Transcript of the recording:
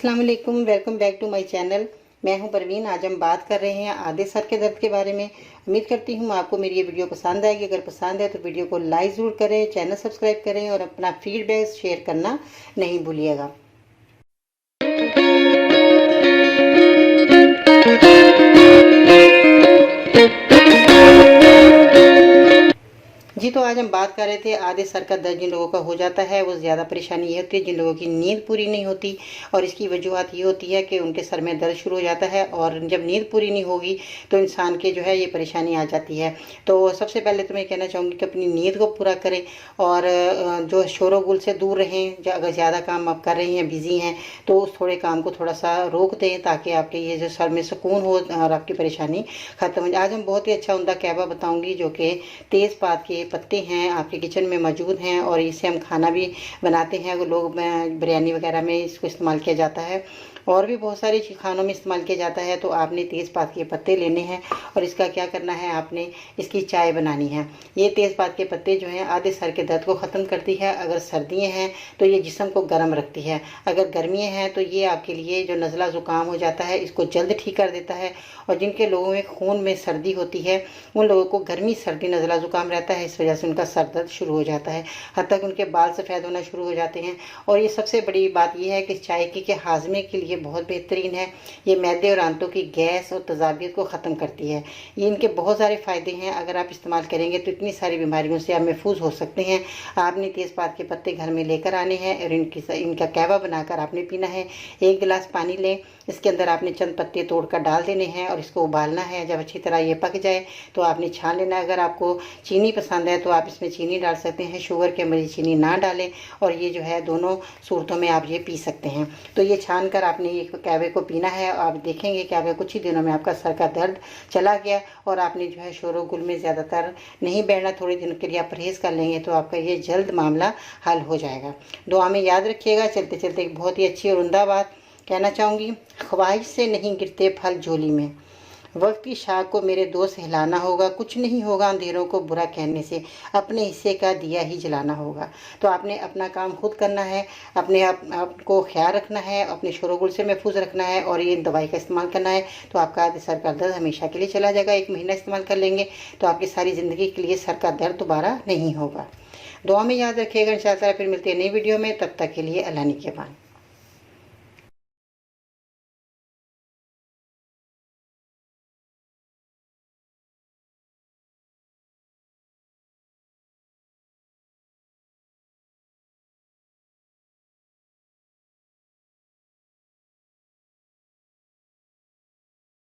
अस्सलाम वालेकुम, welcome back to my channel. मैं हूं परवीन। आज हम बात कर रहे हैं आधे सर के दर्द के बारे में। उम्मीद करती हूं आपको मेरी ये वीडियो पसंद आएगी। अगर पसंद है तो वीडियो को लाइक ज़रूर करें, चैनल सब्सक्राइब करें और अपना फीडबैक शेयर करना नहीं भूलिएगा। जी, तो आज हम बात कर रहे थे आधे सर का दर्द जिन लोगों का हो जाता है वो ज़्यादा परेशानी ये होती है जिन लोगों की नींद पूरी नहीं होती। और इसकी वजूहत ये होती है कि उनके सर में दर्द शुरू हो जाता है और जब नींद पूरी नहीं होगी तो इंसान के जो है ये परेशानी आ जाती है। तो सबसे पहले तो मैं कहना चाहूँगी कि अपनी नींद को पूरा करें और जो शोर गुल से दूर रहें। अगर ज़्यादा काम आप कर रही हैं, बिज़ी हैं, तो उस थोड़े काम को थोड़ा सा रोक दें ताकि आपके ये जो सर में सुकून हो और आपकी परेशानी ख़त्म हो जाए। आज हम बहुत ही अच्छा उम्दा कहवा बताऊँगी जो कि तेज़पात के पत्ते हैं आपके किचन में मौजूद हैं और इससे हम खाना भी बनाते हैं। वो लोग बिरयानी वगैरह में इसको इस्तेमाल किया जाता है और भी बहुत सारे खानों में इस्तेमाल किया जाता है। तो आपने तेज़पात के पत्ते लेने हैं और इसका क्या करना है, आपने इसकी चाय बनानी है। ये तेज़पात के पत्ते जो हैं आधे सर के दर्द को ख़त्म करती है। अगर सर्दियाँ हैं तो ये जिस्म को गर्म रखती है, अगर गर्मियाँ हैं तो ये आपके लिए जो नज़ला ज़ुकाम हो जाता है इसको जल्द ठीक कर देता है। और जिनके लोगों में खून में सर्दी होती है उन लोगों को गर्मी सर्दी नज़ला ज़ुकाम रहता है, इस वजह से उनका सर दर्द शुरू हो जाता है, हत्ता कि उनके बाल सफ़ेद होना शुरू हो जाते हैं। और ये सबसे बड़ी बात यह है कि चाय की हाजमे के लिए बहुत बेहतरीन है। ये मैदे और आंतों की गैस और तजाबियत को ख़त्म करती है। ये इनके बहुत सारे फ़ायदे हैं। अगर आप इस्तेमाल करेंगे तो इतनी सारी बीमारियों से आप महफूज हो सकते हैं। आपने तेज़पात के पत्ते घर में लेकर आने हैं और इनका कहवा बनाकर आपने पीना है। 1 गिलास पानी लें, इसके अंदर आपने चंद पत्ते तोड़कर डाल देने हैं और इसको उबालना है। जब अच्छी तरह ये पक जाए तो आपने छान लेना है। अगर आपको चीनी पसंद है तो आप इसमें चीनी डाल सकते हैं, शुगर के मरीज चीनी ना डालें। और ये जो है दोनों सूरतों में आप ये पी सकते हैं। तो ये छान कर आपने ये कहवे को पीना है। आप देखेंगे कि आपके कुछ ही दिनों में आपका सर का दर्द चला गया और आपने जो है शोर गुल में ज़्यादातर नहीं बैठना। थोड़े दिन के लिए आप परहेज़ कर लेंगे तो आपका ये जल्द मामला हल हो जाएगा। दुआ में याद रखिएगा। चलते चलते एक बहुत ही अच्छी और उम्दा बात कहना चाहूँगी, ख्वाहिश से नहीं गिरते फल झोली में, वक्त की शाख को मेरे दोस्त हिलाना होगा। कुछ नहीं होगा अंधेरों को बुरा कहने से, अपने हिस्से का दिया ही जलाना होगा। तो आपने अपना काम खुद करना है, अपने आपको ख्याल रखना है, अपने शोरगुल से महफूज रखना है और ये दवाई का इस्तेमाल करना है। तो आपका सर का दर्द हमेशा के लिए चला जाएगा। 1 महीना इस्तेमाल कर लेंगे तो आपकी सारी ज़िंदगी के लिए सर का दर्द दोबारा नहीं होगा। दुआ में याद रखिएगा। इंशाअल्लाह फिर मिलते हैं नई वीडियो में। तब तक के लिए अल्लाह निगहबान।